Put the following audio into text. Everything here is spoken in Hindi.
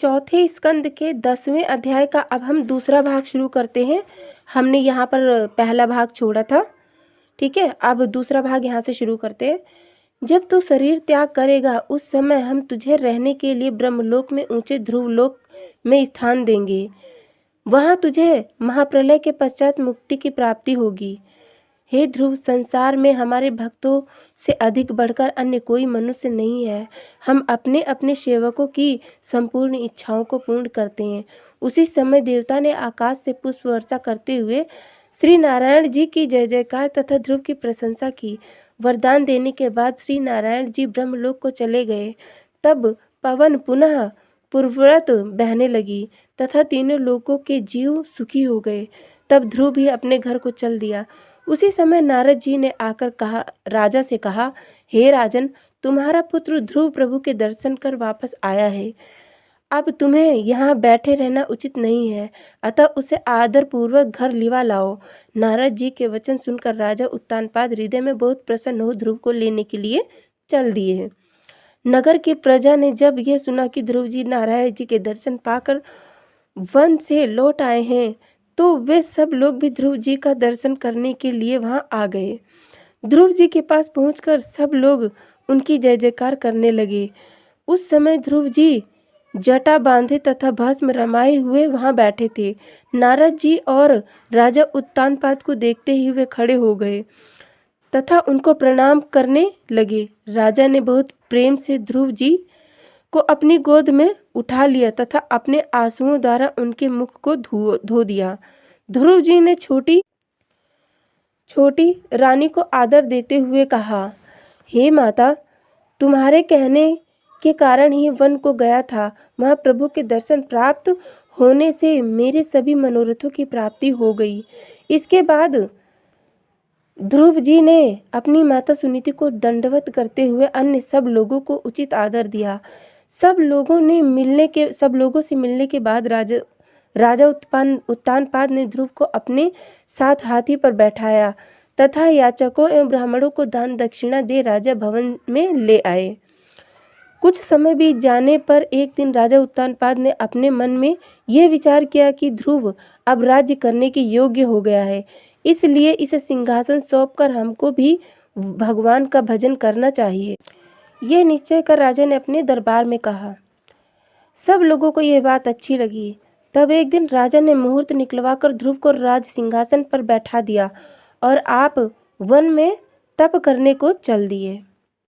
चौथे स्कंद के 10वें अध्याय का अब हम दूसरा भाग शुरू करते हैं। हमने यहाँ पर पहला भाग छोड़ा था, ठीक है। अब दूसरा भाग यहाँ से शुरू करते हैं। जब तू शरीर त्याग करेगा उस समय हम तुझे रहने के लिए ब्रह्मलोक में ऊंचे ध्रुवलोक में स्थान देंगे। वहाँ तुझे महाप्रलय के पश्चात मुक्ति की प्राप्ति होगी। हे ध्रुव, संसार में हमारे भक्तों से अधिक बढ़कर अन्य कोई मनुष्य नहीं है। हम अपने अपने सेवकों की संपूर्ण इच्छाओं को पूर्ण करते हैं। उसी समय देवता ने आकाश से पुष्प वर्षा करते हुए श्री नारायण जी की जय जयकार तथा ध्रुव की प्रशंसा की। वरदान देने के बाद श्री नारायण जी ब्रह्मलोक को चले गए। तब पवन पुनः पूर्ववत बहने लगी तथा तीनों लोकों के जीव सुखी हो गए। तब ध्रुव भी अपने घर को चल दिया। उसी समय नारद जी ने आकर राजा से कहा, हे राजन, तुम्हारा पुत्र ध्रुव प्रभु के दर्शन कर वापस आया है। अब तुम्हें यहाँ बैठे रहना उचित नहीं है, अतः उसे आदर पूर्वक घर लिवा लाओ। नारद जी के वचन सुनकर राजा उत्तानपाद हृदय में बहुत प्रसन्न हो ध्रुव को लेने के लिए चल दिए। नगर की प्रजा ने जब यह सुना कि ध्रुव जी नारायण जी के दर्शन पाकर वन से लौट आए हैं, तो वे सब लोग भी ध्रुव जी का दर्शन करने के लिए वहां आ गए। ध्रुव जी के पास पहुंचकर सब लोग उनकी जय जयकार करने लगे। उस समय ध्रुव जी जटा बांधे तथा भस्म रमाए हुए वहां बैठे थे। नारद जी और राजा उत्तानपाद को देखते ही वे खड़े हो गए तथा उनको प्रणाम करने लगे। राजा ने बहुत प्रेम से ध्रुव जी को अपनी गोद में उठा लिया तथा अपने आंसुओं द्वारा उनके मुख को धो दिया। ध्रुव जी ने छोटी रानी को आदर देते हुए कहा, हे माता, तुम्हारे कहने के कारण ही वन को गया था। वहाँ प्रभु के दर्शन प्राप्त होने से मेरे सभी मनोरथों की प्राप्ति हो गई। इसके बाद ध्रुव जी ने अपनी माता सुनीति को दंडवत करते हुए अन्य सब लोगों को उचित आदर दिया। सब लोगों से मिलने के बाद राजा उत्तानपाद ने ध्रुव को अपने साथ हाथी पर बैठाया तथा याचकों एवं ब्राह्मणों को दान दक्षिणा दे राजा भवन में ले आए। कुछ समय बीत जाने पर एक दिन राजा उत्तानपाद ने अपने मन में यह विचार किया कि ध्रुव अब राज्य करने के योग्य हो गया है, इसलिए इसे सिंहासन सौंपकर हमको भी भगवान का भजन करना चाहिए। यह निश्चय कर राजा ने अपने दरबार में कहा। सब लोगों को यह बात अच्छी लगी। तब एक दिन राजा ने मुहूर्त निकलवाकर ध्रुव को राज सिंहासन पर बैठा दिया और आप वन में तप करने को चल दिए।